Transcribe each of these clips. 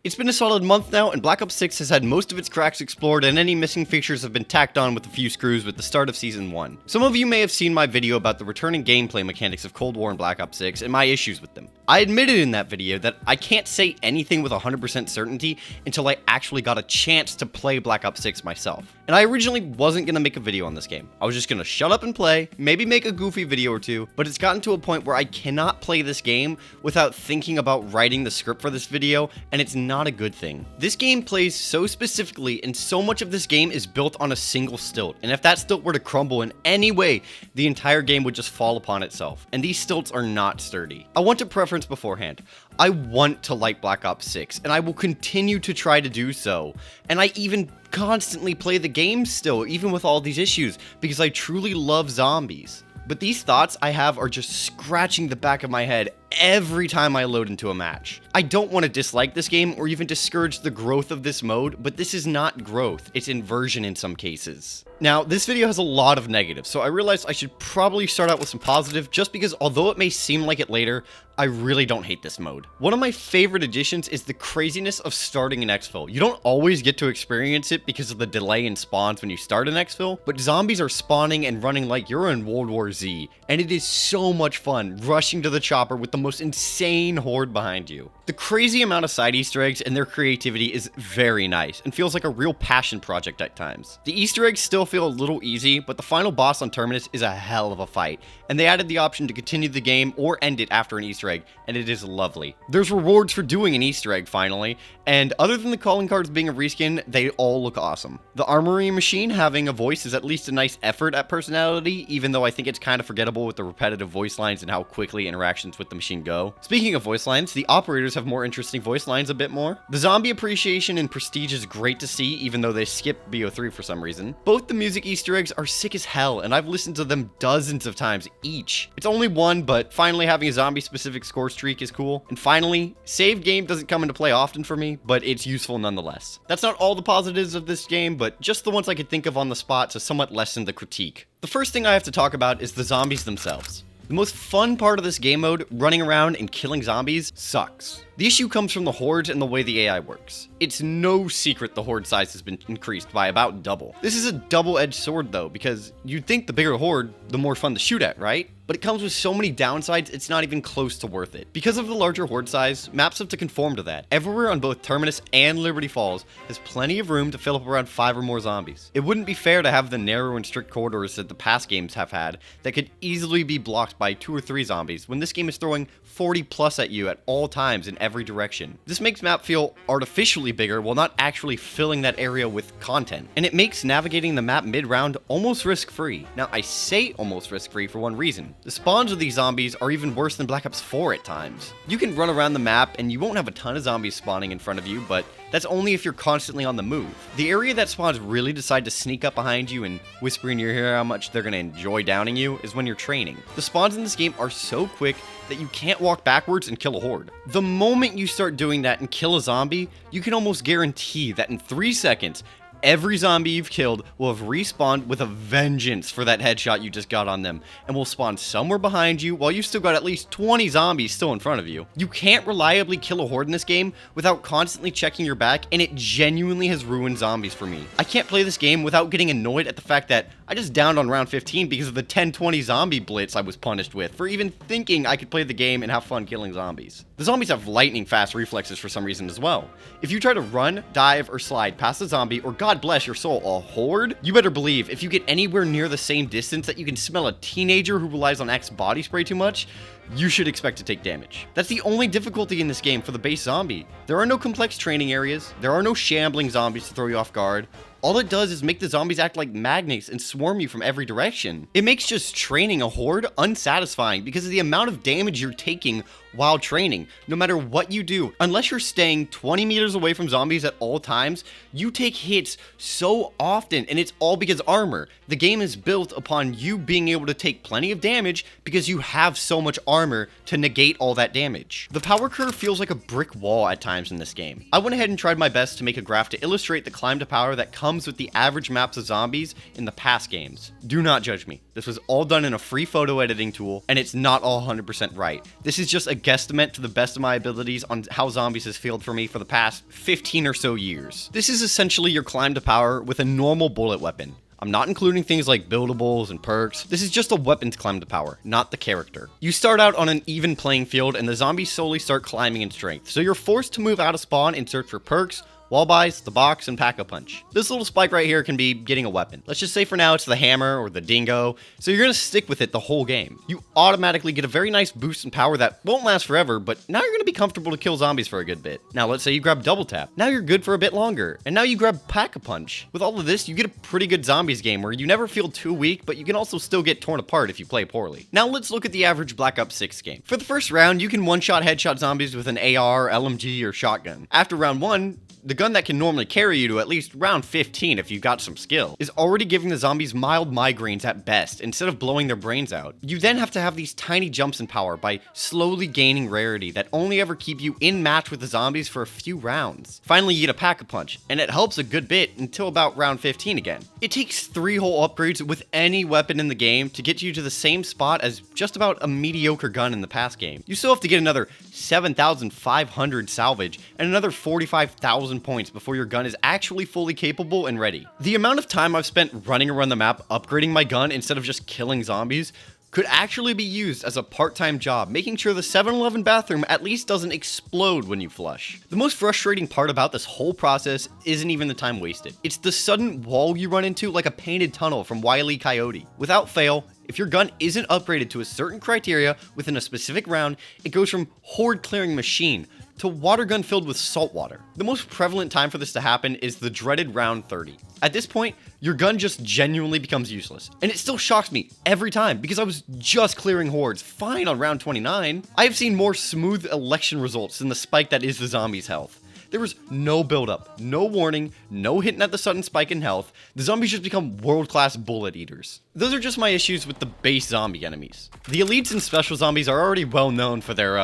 It's been a solid month now, and Black Ops 6 has had most of its cracks explored and any missing features have been tacked on with a few screws with the start of Season 1. Some of you may have seen my video about the returning gameplay mechanics of Cold War and Black Ops 6 and my issues with them. I admitted in that video that I can't say anything with 100% certainty until I actually got a chance to play Black Ops 6 myself. And I originally wasn't going to make a video on this game. I was just going to shut up and play, maybe make a goofy video or two, but it's gotten to a point where I cannot play this game without thinking about writing the script for this video, and it's not a good thing. This game plays so specifically, and so much of this game is built on a single stilt, and if that stilt were to crumble in any way, the entire game would just fall upon itself, and these stilts are not sturdy. I want to preference beforehand. I want to like Black Ops 6, and I will continue to try to do so, and I even constantly play the game still, even with all these issues, because I truly love zombies. But these thoughts I have are just scratching the back of my head every time I load into a match. I don't want to dislike this game or even discourage the growth of this mode, but this is not growth, it's inversion in some cases. Now, this video has a lot of negatives, so I realized I should probably start out with some positive, just because although it may seem like it later, I really don't hate this mode. One of my favorite additions is the craziness of starting an exfil. You don't always get to experience it because of the delay in spawns when you start an exfil, but zombies are spawning and running like you're in World War Z, and it is so much fun rushing to the chopper with the most insane horde behind you. The crazy amount of side Easter eggs and their creativity is very nice and feels like a real passion project at times. The Easter eggs still feel a little easy, but the final boss on Terminus is a hell of a fight, and they added the option to continue the game or end it after an Easter egg, and it is lovely. There's rewards for doing an Easter egg finally, and other than the calling cards being a reskin, they all look awesome. The armory machine having a voice is at least a nice effort at personality, even though I think it's kind of forgettable with the repetitive voice lines and how quickly interactions with the machine go. Speaking of voice lines, the operators have more interesting voice lines a bit more. The zombie appreciation in Prestige is great to see, even though they skip BO3 for some reason. Both the music Easter eggs are sick as hell, and I've listened to them dozens of times each. It's only one, but finally having a zombie specific score streak is cool. And finally, save game doesn't come into play often for me, but it's useful nonetheless. That's not all the positives of this game, but just the ones I could think of on the spot to somewhat lessen the critique. The first thing I have to talk about is the zombies themselves. The most fun part of this game mode, running around and killing zombies, sucks. The issue comes from the hordes and the way the AI works. It's no secret the horde size has been increased by about double. This is a double-edged sword though, because you'd think the bigger the horde, the more fun to shoot at, right? But it comes with so many downsides, it's not even close to worth it. Because of the larger horde size, maps have to conform to that. Everywhere on both Terminus and Liberty Falls has plenty of room to fill up around 5 or more zombies. It wouldn't be fair to have the narrow and strict corridors that the past games have had that could easily be blocked by 2 or 3 zombies when this game is throwing 40 plus at you at all times in every direction. This makes map feel artificially bigger while not actually filling that area with content. And it makes navigating the map mid-round almost risk-free. Now I say almost risk-free for one reason. The spawns of these zombies are even worse than Black Ops 4 at times. You can run around the map and you won't have a ton of zombies spawning in front of you, but that's only if you're constantly on the move. The area that spawns really decide to sneak up behind you and whisper in your ear how much they're going to enjoy downing you is when you're training. The spawns in this game are so quick that you can't walk backwards and kill a horde. The moment you start doing that and kill a zombie, you can almost guarantee that in 3 seconds, every zombie you've killed will have respawned with a vengeance for that headshot you just got on them, and will spawn somewhere behind you while you've still got at least 20 zombies still in front of you. You can't reliably kill a horde in this game without constantly checking your back, and it genuinely has ruined zombies for me. I can't play this game without getting annoyed at the fact that I just downed on round 15 because of the 10-20 zombie blitz I was punished with for even thinking I could play the game and have fun killing zombies. The zombies have lightning fast reflexes for some reason as well. If you try to run, dive, or slide past a zombie, or God bless your soul, a horde, you better believe if you get anywhere near the same distance that you can smell a teenager who relies on Axe body spray too much, you should expect to take damage. That's the only difficulty in this game for the base zombie. There are no complex training areas, there are no shambling zombies to throw you off guard. All it does is make the zombies act like magnets and swarm you from every direction. It makes just training a horde unsatisfying because of the amount of damage you're taking while training, no matter what you do. Unless you're staying 20 meters away from zombies at all times, you take hits so often, and it's all because armor. The game is built upon you being able to take plenty of damage because you have so much armor to negate all that damage. The power curve feels like a brick wall at times in this game. I went ahead and tried my best to make a graph to illustrate the climb to power that comes comes with the average maps of zombies in the past games. Do not judge me. This was all done in a free photo editing tool, and it's not all 100% right. This is just a guesstimate to the best of my abilities on how zombies has failed for me for the past 15 or so years. This is essentially your climb to power with a normal bullet weapon. I'm not including things like buildables and perks. This is just a weapons climb to power, not the character. You start out on an even playing field and the zombies slowly start climbing in strength, so you're forced to move out of spawn and search for perks, wall buys, the box, and pack-a-punch. This little spike right here can be getting a weapon. Let's just say for now it's the hammer or the dingo, so you're gonna stick with it the whole game. You automatically get a very nice boost in power that won't last forever, but now you're gonna be comfortable to kill zombies for a good bit. Now let's say you grab double tap. Now you're good for a bit longer. And now you grab pack-a-punch. With all of this, you get a pretty good zombies game where you never feel too weak, but you can also still get torn apart if you play poorly. Now let's look at the average Black Ops 6 game. For the first round, you can one-shot headshot zombies with an AR, LMG, or shotgun. After round 1, the gun that can normally carry you to at least round 15 if you've got some skill, is already giving the zombies mild migraines at best instead of blowing their brains out. You then have to have these tiny jumps in power by slowly gaining rarity that only ever keep you in match with the zombies for a few rounds. Finally, you get a pack-a-punch, and it helps a good bit until about round 15 again. It takes 3 whole upgrades with any weapon in the game to get you to the same spot as just about a mediocre gun in the past game. You still have to get another 7,500 salvage and another 45,000 points before your gun is actually fully capable and ready. The amount of time I've spent running around the map upgrading my gun instead of just killing zombies could actually be used as a part-time job, making sure the 7-Eleven bathroom at least doesn't explode when you flush. The most frustrating part about this whole process isn't even the time wasted. It's the sudden wall you run into like a painted tunnel from Wile E. Coyote. Without fail, if your gun isn't upgraded to a certain criteria within a specific round, it goes from horde clearing machine to water gun filled with salt water. The most prevalent time for this to happen is the dreaded round 30. At this point, your gun just genuinely becomes useless. And it still shocks me every time because I was just clearing hordes fine on round 29. I have seen more smooth election results than the spike that is the zombies' health. There was no buildup, no warning, no hinting at the sudden spike in health. The zombies just become world-class bullet eaters. Those are just my issues with the base zombie enemies. The elites and special zombies are already well known for their,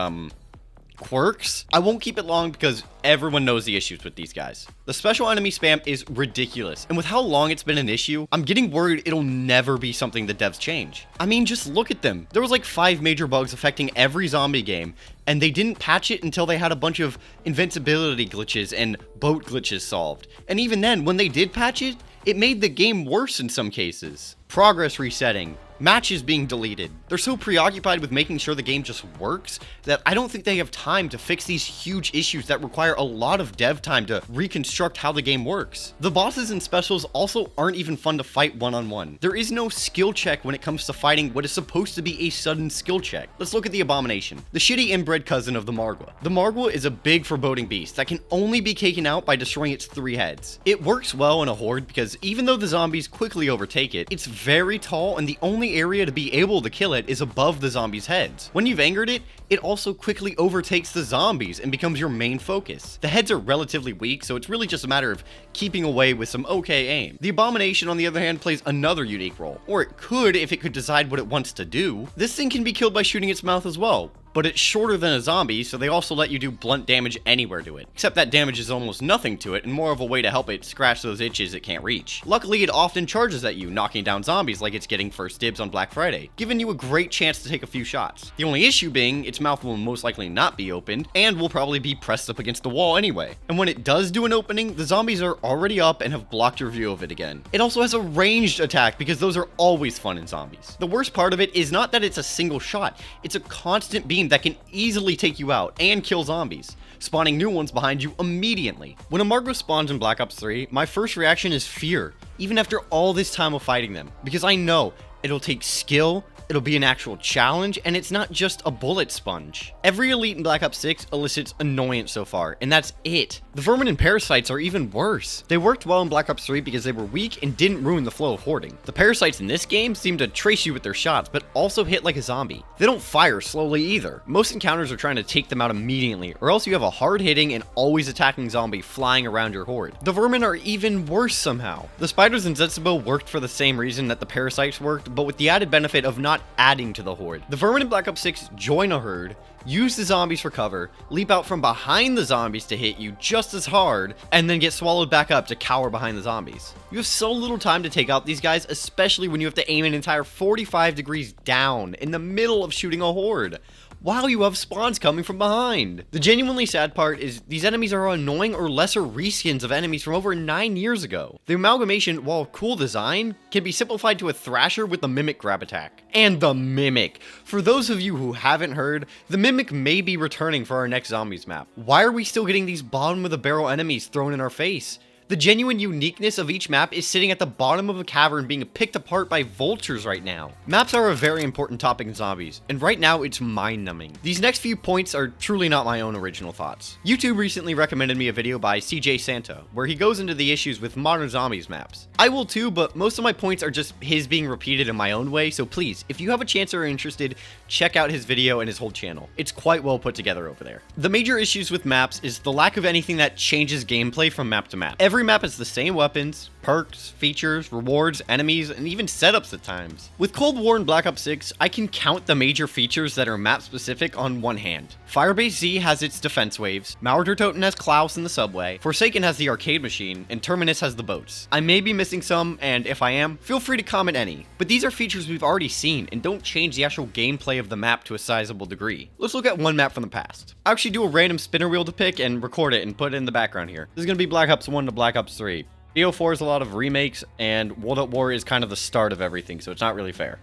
quirks. I won't keep it long because everyone knows the issues with these guys. The special enemy spam is ridiculous, and with how long it's been an issue, I'm getting worried it'll never be something the devs change. I mean, just look at them. There was like 5 major bugs affecting every zombie game, and they didn't patch it until they had a bunch of invincibility glitches and boat glitches solved. And even then, when they did patch it, it made the game worse in some cases. Progress resetting, matches being deleted. They're so preoccupied with making sure the game just works that I don't think they have time to fix these huge issues that require a lot of dev time to reconstruct how the game works. The bosses and specials also aren't even fun to fight one-on-one. There is no skill check when it comes to fighting what is supposed to be a sudden skill check. Let's look at the Abomination, the shitty inbred cousin of the Margwa. The Margwa is a big foreboding beast that can only be taken out by destroying its 3 heads. It works well in a horde because even though the zombies quickly overtake it, it's very tall and the only area to be able to kill it is above the zombies' heads. When you've angered it, it also quickly overtakes the zombies and becomes your main focus. The heads are relatively weak, so it's really just a matter of keeping away with some okay aim. The Abomination, on the other hand, plays another unique role, or it could if it could decide what it wants to do. This thing can be killed by shooting its mouth as well, but it's shorter than a zombie, so they also let you do blunt damage anywhere to it. Except that damage is almost nothing to it, and more of a way to help it scratch those itches it can't reach. Luckily, it often charges at you, knocking down zombies like it's getting first dibs on Black Friday, giving you a great chance to take a few shots. The only issue being, its mouth will most likely not be opened, and will probably be pressed up against the wall anyway. And when it does do an opening, the zombies are already up and have blocked your view of it again. It also has a ranged attack, because those are always fun in zombies. The worst part of it is not that it's a single shot, it's a constant beam that can easily take you out and kill zombies, spawning new ones behind you immediately. When a Margwa spawns in Black Ops 3, my first reaction is fear, even after all this time of fighting them, because I know it'll take skill, it'll be an actual challenge, and it's not just a bullet sponge. Every elite in Black Ops 6 elicits annoyance so far, and that's it. The vermin and parasites are even worse. They worked well in Black Ops 3 because they were weak and didn't ruin the flow of hoarding. The parasites in this game seem to trace you with their shots, but also hit like a zombie. They don't fire slowly either. Most encounters are trying to take them out immediately, or else you have a hard-hitting and always attacking zombie flying around your horde. The vermin are even worse somehow. The spiders in Zetsubo worked for the same reason that the parasites worked, but with the added benefit of not not adding to the horde. The vermin in Black Ops 6 join a herd, use the zombies for cover, leap out from behind the zombies to hit you just as hard, and then get swallowed back up to cower behind the zombies. You have so little time to take out these guys, especially when you have to aim an entire 45 degrees down in the middle of shooting a horde, while you have spawns coming from behind. The genuinely sad part is these enemies are annoying or lesser reskins of enemies from over 9 years ago. The amalgamation, while cool design, can be simplified to a Thrasher with the Mimic grab attack. And the Mimic! For those of you who haven't heard, the Mimic may be returning for our next Zombies map. Why are we still getting these bottom of the barrel enemies thrown in our face? The genuine uniqueness of each map is sitting at the bottom of a cavern being picked apart by vultures right now. Maps are a very important topic in zombies, and right now it's mind-numbing. These next few points are truly not my own original thoughts. YouTube recently recommended me a video by CJ Santa, where he goes into the issues with modern zombies maps. I will too, but most of my points are just his being repeated in my own way, so please, if you have a chance or are interested, check out his video and his whole channel. It's quite well put together over there. The major issues with maps is the lack of anything that changes gameplay from map to map. Every map has the same weapons, perks, features, rewards, enemies, and even setups at times. With Cold War and Black Ops 6, I can count the major features that are map specific on one hand. Firebase Z has its defense waves, Mauerdertoten has Klaus in the subway, Forsaken has the arcade machine, and Terminus has the boats. I may be missing some, and if I am, feel free to comment any, but these are features we've already seen and don't change the actual gameplay of the map to a sizable degree. Let's look at one map from the past. I'll actually do a random spinner wheel to pick and record it and put it in the background here. This is going to be Black Ops 1 to Black Ops 3. BO4 is a lot of remakes, and World at War is kind of the start of everything, so it's not really fair.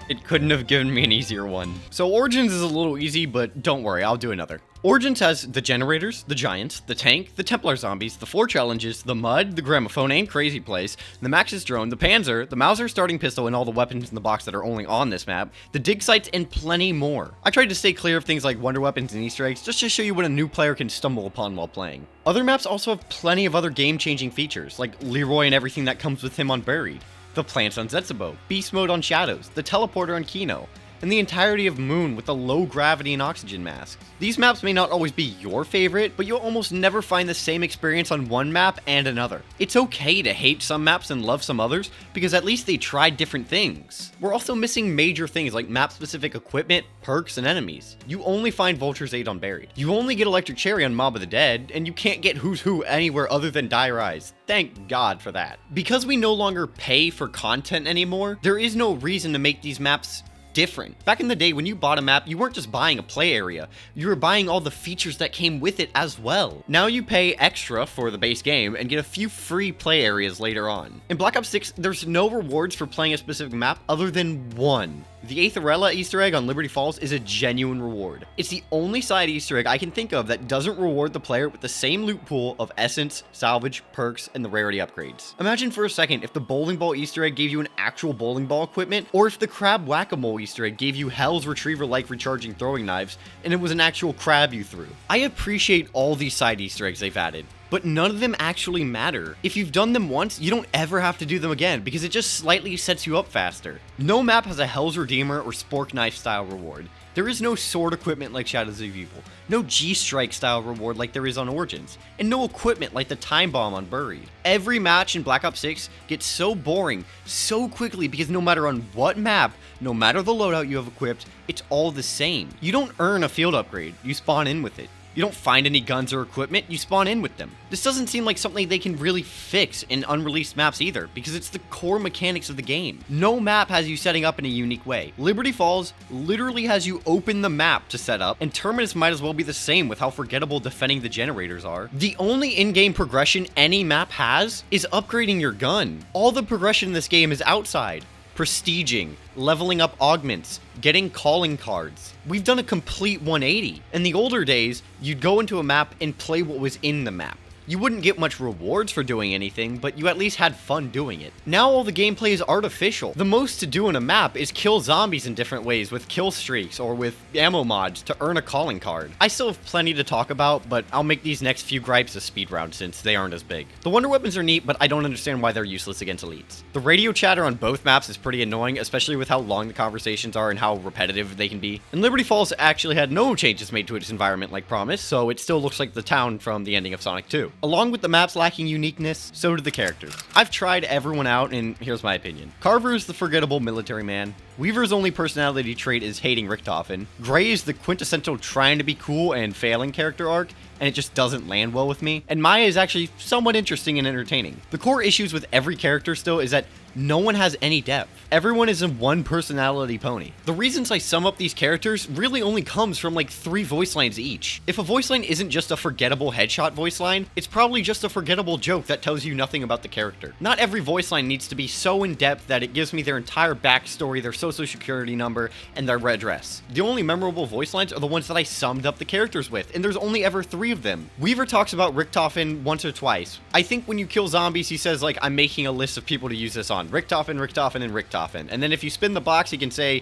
It couldn't have given me an easier one. So Origins is a little easy, but don't worry, I'll do another. Origins has the generators, the giants, the tank, the Templar zombies, the 4 challenges, the mud, the gramophone and crazy place, the Maxis drone, the Panzer, the Mauser starting pistol and all the weapons in the box that are only on this map, the dig sites, and plenty more. I tried to stay clear of things like wonder weapons and Easter eggs just to show you what a new player can stumble upon while playing. Other maps also have plenty of other game-changing features, like Leroy and everything that comes with him on Buried, the plants on Zetsubo, beast mode on Shadows, the teleporter on Kino, and the entirety of Moon with the low gravity and oxygen masks. These maps may not always be your favorite, but you'll almost never find the same experience on one map and another. It's okay to hate some maps and love some others, because at least they tried different things. We're also missing major things like map-specific equipment, perks, and enemies. You only find Vulture's Aid on Buried. You only get Electric Cherry on Mob of the Dead, and you can't get Who's Who anywhere other than Dire Eyes. Thank God for that. Because we no longer pay for content anymore, there is no reason to make these maps different. Back in the day, when you bought a map, you weren't just buying a play area, you were buying all the features that came with it as well. Now you pay extra for the base game and get a few free play areas later on. In Black Ops 6, there's no rewards for playing a specific map other than one. The Aetherella Easter egg on Liberty Falls is a genuine reward. It's the only side Easter egg I can think of that doesn't reward the player with the same loot pool of essence, salvage, perks, and the rarity upgrades. Imagine for a second if the bowling ball Easter egg gave you an actual bowling ball equipment, or if the crab whack-a-mole Easter egg gave you Hell's Retriever-like recharging throwing knives, and it was an actual crab you threw. I appreciate all these side Easter eggs they've added, but none of them actually matter. If you've done them once, you don't ever have to do them again, because it just slightly sets you up faster. No map has a Hell's Redeemer or Spork Knife style reward. There is no sword equipment like Shadows of Evil, no G-Strike style reward like there is on Origins, and no equipment like the Time Bomb on Buried. Every match in Black Ops 6 gets so boring so quickly because no matter on what map, no matter the loadout you have equipped, it's all the same. You don't earn a field upgrade, you spawn in with it. You don't find any guns or equipment, you spawn in with them. This doesn't seem like something they can really fix in unreleased maps either, because it's the core mechanics of the game. No map has you setting up in a unique way. Liberty Falls literally has you open the map to set up, and Terminus might as well be the same with how forgettable defending the generators are. The only in-game progression any map has is upgrading your gun. All the progression in this game is outside. Prestiging, leveling up augments, getting calling cards. We've done a complete 180. In the older days, you'd go into a map and play what was in the map. You wouldn't get much rewards for doing anything, but you at least had fun doing it. Now all the gameplay is artificial. The most to do in a map is kill zombies in different ways with kill streaks or with ammo mods to earn a calling card. I still have plenty to talk about, but I'll make these next few gripes a speed round since they aren't as big. The wonder weapons are neat, but I don't understand why they're useless against elites. The radio chatter on both maps is pretty annoying, especially with how long the conversations are and how repetitive they can be. And Liberty Falls actually had no changes made to its environment like promised, so it still looks like the town from the ending of Sonic 2. Along with the maps lacking uniqueness, so do the characters. I've tried everyone out, and here's my opinion. Carver is the forgettable military man. Weaver's only personality trait is hating Richthofen. Gray is the quintessential trying to be cool and failing character arc, and it just doesn't land well with me. And Maya is actually somewhat interesting and entertaining. The core issues with every character still is that no one has any depth. Everyone is a one personality pony. The reasons I sum up these characters really only comes from like 3 voice lines each. If a voice line isn't just a forgettable headshot voice line, it's probably just a forgettable joke that tells you nothing about the character. Not every voice line needs to be so in depth that it gives me their entire backstory, their social security number, and their address. The only memorable voice lines are the ones that I summed up the characters with, and there's only ever 3 of them. Weaver talks about Richthofen once or twice. I think when you kill zombies, he says like, I'm making a list of people to use this on. Richthofen, Richthofen, and Richthofen. And then if you spin the box, he can say,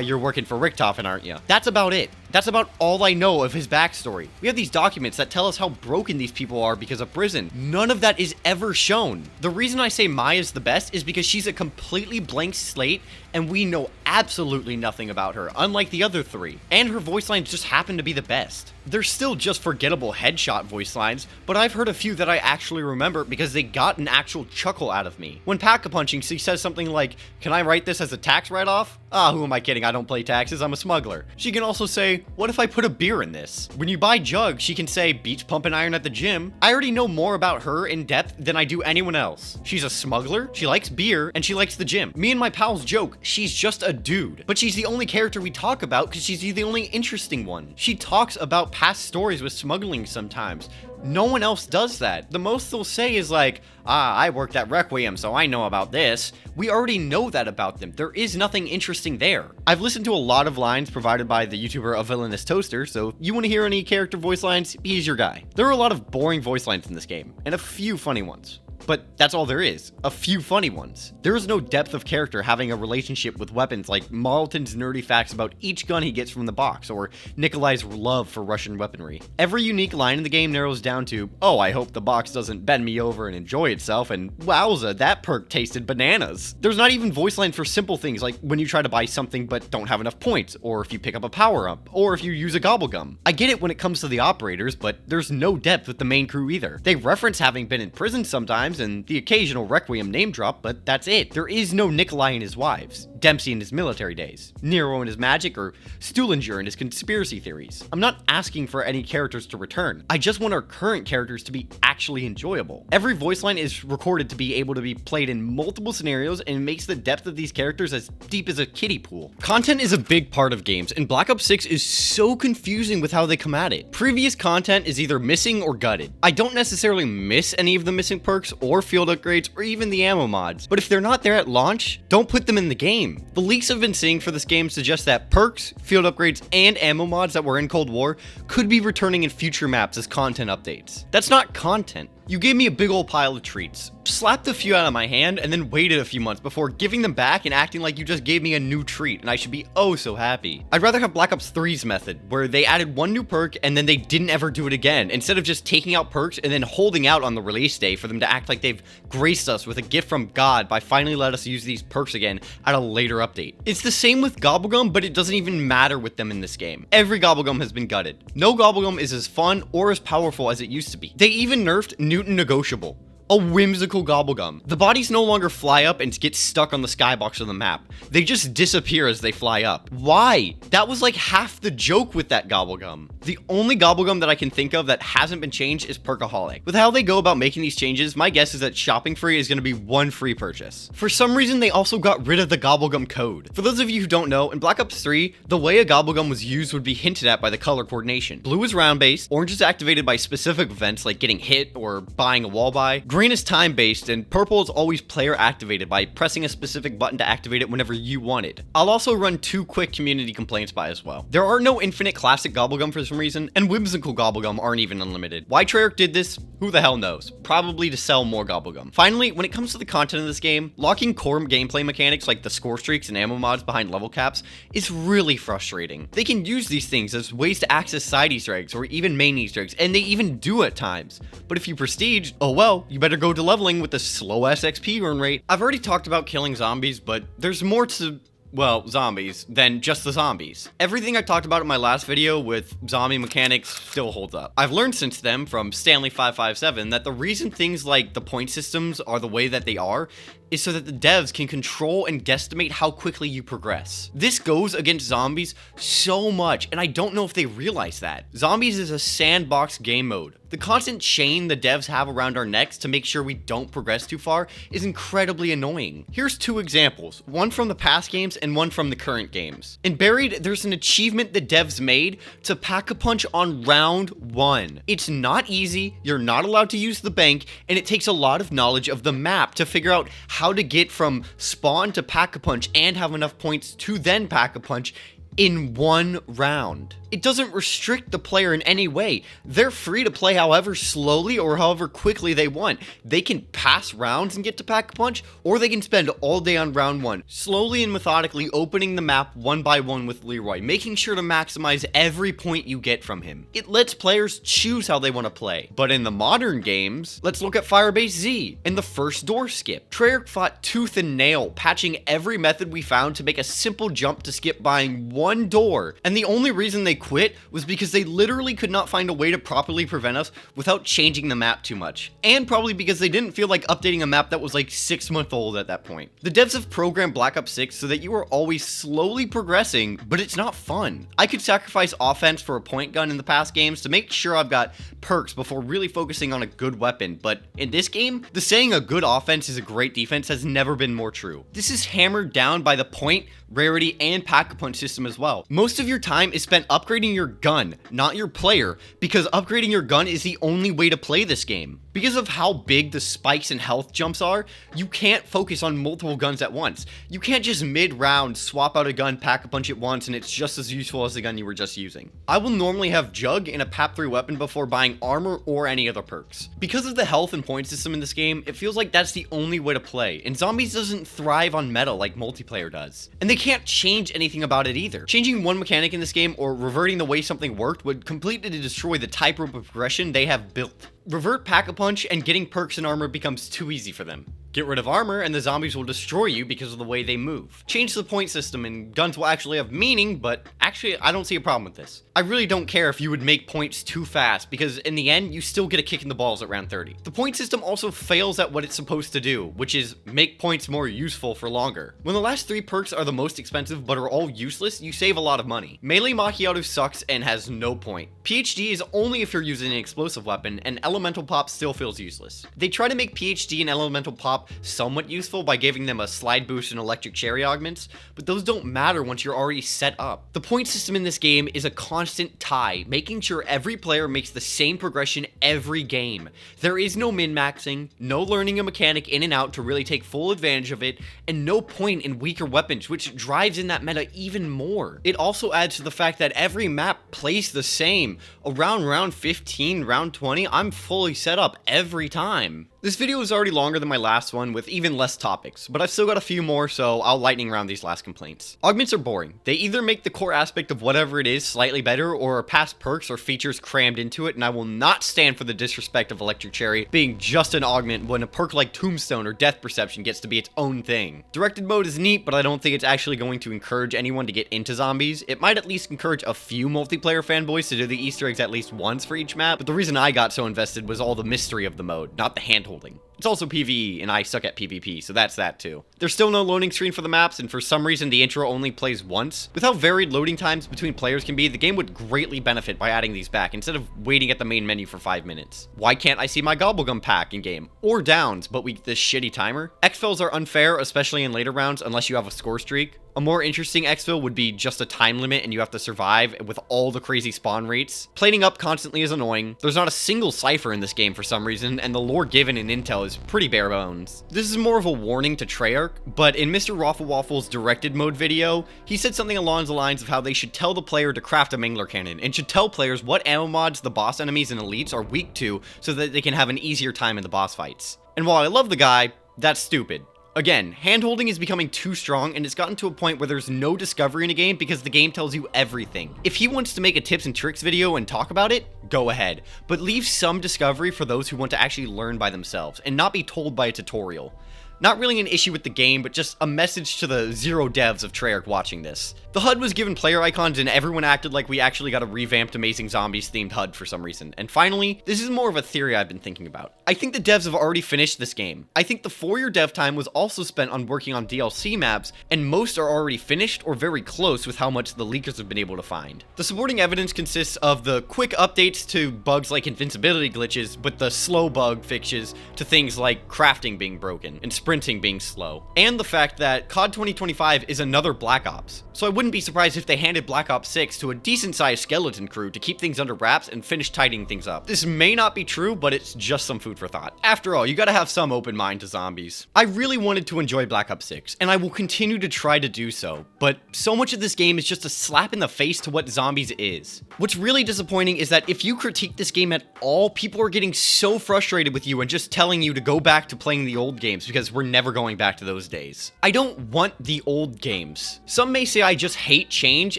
you're working for Richthofen, aren't you? That's about it. That's about all I know of his backstory. We have these documents that tell us how broken these people are because of prison. None of that is ever shown. The reason I say Maya's the best is because she's a completely blank slate and we know absolutely nothing about her, unlike the other 3. And her voice lines just happen to be the best. They're still just forgettable headshot voice lines, but I've heard a few that I actually remember because they got an actual chuckle out of me. When Pack-a-Punching, she says something like, can I write this as a tax write-off? Who am I kidding? I don't play taxes, I'm a smuggler. She can also say, what if I put a beer in this? When you buy Jug, she can say, beach pumping iron at the gym. I already know more about her in depth than I do anyone else. She's a smuggler, she likes beer, and she likes the gym. Me and my pals joke, she's just a dude. But she's the only character we talk about because she's the only interesting one. She talks about past stories with smuggling sometimes. No one else does that. The most they'll say is like, I worked at Requiem, so I know about this. We already know that about them. There is nothing interesting there. I've listened to a lot of lines provided by the YouTuber A Villainous Toaster, so you want to hear any character voice lines, he's your guy. There are a lot of boring voice lines in this game, and a few funny ones. But that's all there is. A few funny ones. There is no depth of character having a relationship with weapons like Marlton's nerdy facts about each gun he gets from the box, or Nikolai's love for Russian weaponry. Every unique line in the game narrows down to, oh, I hope the box doesn't bend me over and enjoy itself, and wowza, that perk tasted bananas. There's not even voice line for simple things like when you try to buy something but don't have enough points, or if you pick up a power-up, or if you use a gobblegum. I get it when it comes to the operators, but there's no depth with the main crew either. They reference having been in prison sometimes, and the occasional Requiem name drop, but that's it. There is no Nikolai and his wives, Dempsey in his military days, Nero in his magic, or Stuhlinger in his conspiracy theories. I'm not asking for any characters to return. I just want our current characters to be actually enjoyable. Every voice line is recorded to be able to be played in multiple scenarios and makes the depth of these characters as deep as a kiddie pool. Content is a big part of games, and Black Ops 6 is so confusing with how they come at it. Previous content is either missing or gutted. I don't necessarily miss any of the missing perks or field upgrades or even the ammo mods, but if they're not there at launch, don't put them in the game. The leaks I've been seeing for this game suggest that perks, field upgrades, and ammo mods that were in Cold War could be returning in future maps as content updates. That's not content. You gave me a big old pile of treats, slapped a few out of my hand, and then waited a few months before giving them back and acting like you just gave me a new treat and I should be oh so happy. I'd rather have Black Ops 3's method, where they added one new perk and then they didn't ever do it again, instead of just taking out perks and then holding out on the release day for them to act like they've graced us with a gift from God by finally let us use these perks again at a later update. It's the same with Gobblegum, but it doesn't even matter with them in this game. Every Gobblegum has been gutted. No Gobblegum is as fun or as powerful as it used to be. They even nerfed Newton Negotiable, a whimsical Gobblegum. The bodies no longer fly up and get stuck on the skybox of the map. They just disappear as they fly up. Why? That was like half the joke with that Gobblegum. The only Gobblegum that I can think of that hasn't been changed is Perkaholic. With how they go about making these changes, my guess is that Shopping Free is going to be one free purchase. For some reason, they also got rid of the Gobblegum code. For those of you who don't know, in Black Ops 3, the way a Gobblegum was used would be hinted at by the color coordination. Blue is round-based, orange is activated by specific events like getting hit or buying a wall buy, green is time-based, and purple is always player activated by pressing a specific button to activate it whenever you want it. I'll also run 2 quick community complaints by as well. There are no infinite classic Gobblegum for some reason, and whimsical Gobblegum aren't even unlimited. Why Treyarch did this? Who the hell knows? Probably to sell more Gobblegum. Finally, when it comes to the content of this game, locking core gameplay mechanics like the score streaks and ammo mods behind level caps is really frustrating. They can use these things as ways to access side Easter eggs or even main Easter eggs, and they even do at times. But if you prestige, oh well, you better go to leveling with the slow ass XP earn rate. I've already talked about killing zombies, but there's more to well, zombies, than just the zombies. Everything I talked about in my last video with zombie mechanics still holds up. I've learned since then from Stanley557 that the reason things like the point systems are the way that they are is so that the devs can control and guesstimate how quickly you progress. This goes against zombies so much, and I don't know if they realize that. Zombies is a sandbox game mode. The constant chain the devs have around our necks to make sure we don't progress too far is incredibly annoying. Here's two examples, one from the past games and one from the current games. In Buried, there's an achievement the devs made to pack-a-punch on round 1. It's not easy, you're not allowed to use the bank, and it takes a lot of knowledge of the map to figure out how to get from spawn to pack-a-punch and have enough points to then pack-a-punch in one round. It doesn't restrict the player in any way. They're free to play however slowly or however quickly they want. They can pass rounds and get to Pack-a-Punch, or they can spend all day on round 1, slowly and methodically opening the map one by one with Leroy, making sure to maximize every point you get from him. It lets players choose how they want to play. But in the modern games, let's look at Firebase Z and the first door skip. Treyarch fought tooth and nail, patching every method we found to make a simple jump to skip buying one door, and the only reason they quit was because they literally could not find a way to properly prevent us without changing the map too much, and probably because they didn't feel like updating a map that was like 6 months old at that point. The devs have programmed Black Ops 6 so that you are always slowly progressing, but it's not fun. I could sacrifice offense for a point gun in the past games to make sure I've got perks before really focusing on a good weapon, but in this game, the saying a good offense is a great defense has never been more true. This is hammered down by the point, rarity, and pack-a-punch system as well. Most of your time is spent upgrading your gun, not your player, because upgrading your gun is the only way to play this game. Because of how big the spikes and health jumps are, you can't focus on multiple guns at once. You can't just mid-round swap out a gun, pack-a-punch it once, and it's just as useful as the gun you were just using. I will normally have Jug and a PAP-3 weapon before buying armor or any other perks. Because of the health and point system in this game, it feels like that's the only way to play, and Zombies doesn't thrive on meta like multiplayer does. And they can't change anything about it either. Changing one mechanic in this game or reverting the way something worked would completely destroy the tightrope of progression they have built. Revert Pack-a-Punch and getting perks and armor becomes too easy for them. Get rid of armor and the zombies will destroy you because of the way they move. Change the point system and guns will actually have meaning, but actually I don't see a problem with this. I really don't care if you would make points too fast, because in the end you still get a kick in the balls at round 30. The point system also fails at what it's supposed to do, which is make points more useful for longer. When the last 3 perks are the most expensive but are all useless, you save a lot of money. Melee Macchiato sucks and has no point. PhD is only if you're using an explosive weapon, and Elemental Pop still feels useless. They try to make PhD and Elemental Pop somewhat useful by giving them a slide boost and electric cherry augments, but those don't matter once you're already set up. The point system in this game is a constant tie, making sure every player makes the same progression every game. There is no min-maxing, no learning a mechanic in and out to really take full advantage of it, and no point in weaker weapons, which drives in that meta even more. It also adds to the fact that every map plays the same. Around round 15, round 20, I'm fully set up every time. This video is already longer than my last one with even less topics, but I've still got a few more, so I'll lightning round these last complaints. Augments are boring. They either make the core aspect of whatever it is slightly better, or are past perks or features crammed into it, and I will not stand for the disrespect of Electric Cherry being just an augment when a perk like Tombstone or Death Perception gets to be its own thing. Directed mode is neat, but I don't think it's actually going to encourage anyone to get into zombies. It might at least encourage a few multiplayer fanboys to do the Easter eggs at least once for each map, but the reason I got so invested was all the mystery of the mode, not the handholding. It's also PvE, and I suck at PvP, so that's that too. There's still no loading screen for the maps, and for some reason the intro only plays once. With how varied loading times between players can be, the game would greatly benefit by adding these back instead of waiting at the main menu for 5 minutes. Why can't I see my Gobblegum pack in-game? Or downs, but we get this shitty timer? Exfils are unfair, especially in later rounds, unless you have a score streak. A more interesting exfil would be just a time limit and you have to survive with all the crazy spawn rates. Plating up constantly is annoying. There's not a single cipher in this game for some reason, and the lore given in Intel is pretty bare bones. This is more of a warning to Treyarch, but in Mr. Raffle Waffle's directed mode video, he said something along the lines of how they should tell the player to craft a Mangler cannon, and should tell players what ammo mods the boss enemies and elites are weak to so that they can have an easier time in the boss fights. And while I love the guy, that's stupid. Again, handholding is becoming too strong, and it's gotten to a point where there's no discovery in a game because the game tells you everything. If he wants to make a tips and tricks video and talk about it, go ahead, but leave some discovery for those who want to actually learn by themselves and not be told by a tutorial. Not really an issue with the game, but just a message to the zero devs of Treyarch watching this. The HUD was given player icons and everyone acted like we actually got a revamped Amazing Zombies themed HUD for some reason. And finally, this is more of a theory I've been thinking about. I think the devs have already finished this game. I think the 4-year dev time was also spent on working on DLC maps, and most are already finished or very close with how much the leakers have been able to find. The supporting evidence consists of the quick updates to bugs like invincibility glitches, but the slow bug fixes to things like crafting being broken and sprinting being slow, and the fact that COD 2025 is another Black Ops. So I wouldn't be surprised if they handed Black Ops 6 to a decent-sized skeleton crew to keep things under wraps and finish tidying things up. This may not be true, but it's just some food for thought. After all, you gotta have some open mind to zombies. I really wanted to enjoy Black Ops 6, and I will continue to try to do so, but so much of this game is just a slap in the face to what zombies is. What's really disappointing is that if you critique this game at all, people are getting so frustrated with you and just telling you to go back to playing the old games because we're never going back to those days. I don't want the old games. Some may say I just hate change,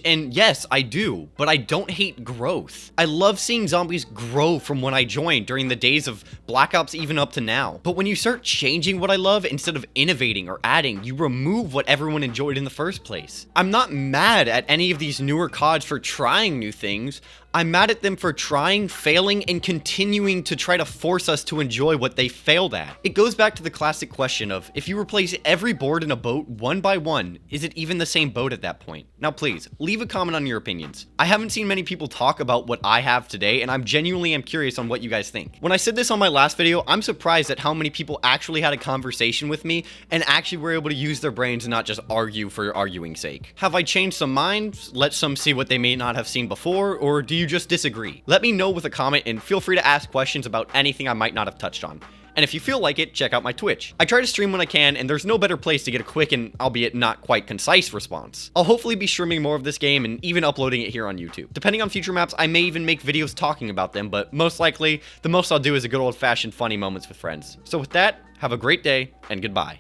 and yes, I do, but I don't hate growth. I love seeing zombies grow from when I joined during the days of Black Ops even up to now. But when you start changing what I love instead of innovating or adding, you remove what everyone enjoyed in the first place. I'm not mad at any of these newer CODs for trying new things. I'm mad at them for trying, failing, and continuing to try to force us to enjoy what they failed at. It goes back to the classic question of, if you replace every board in a boat one by one, is it even the same boat at that point? Now please, leave a comment on your opinions. I haven't seen many people talk about what I have today, and I'm genuinely curious on what you guys think. When I said this on my last video, I'm surprised at how many people actually had a conversation with me and actually were able to use their brains and not just argue for arguing's sake. Have I changed some minds? Let some see what they may not have seen before, or do you just disagree? Let me know with a comment, and feel free to ask questions about anything I might not have touched on. And if you feel like it, check out my Twitch. I try to stream when I can, and there's no better place to get a quick and albeit not quite concise response. I'll hopefully be streaming more of this game and even uploading it here on YouTube. Depending on future maps, I may even make videos talking about them, but most likely, the most I'll do is a good old-fashioned funny moments with friends. So with that, have a great day, and goodbye.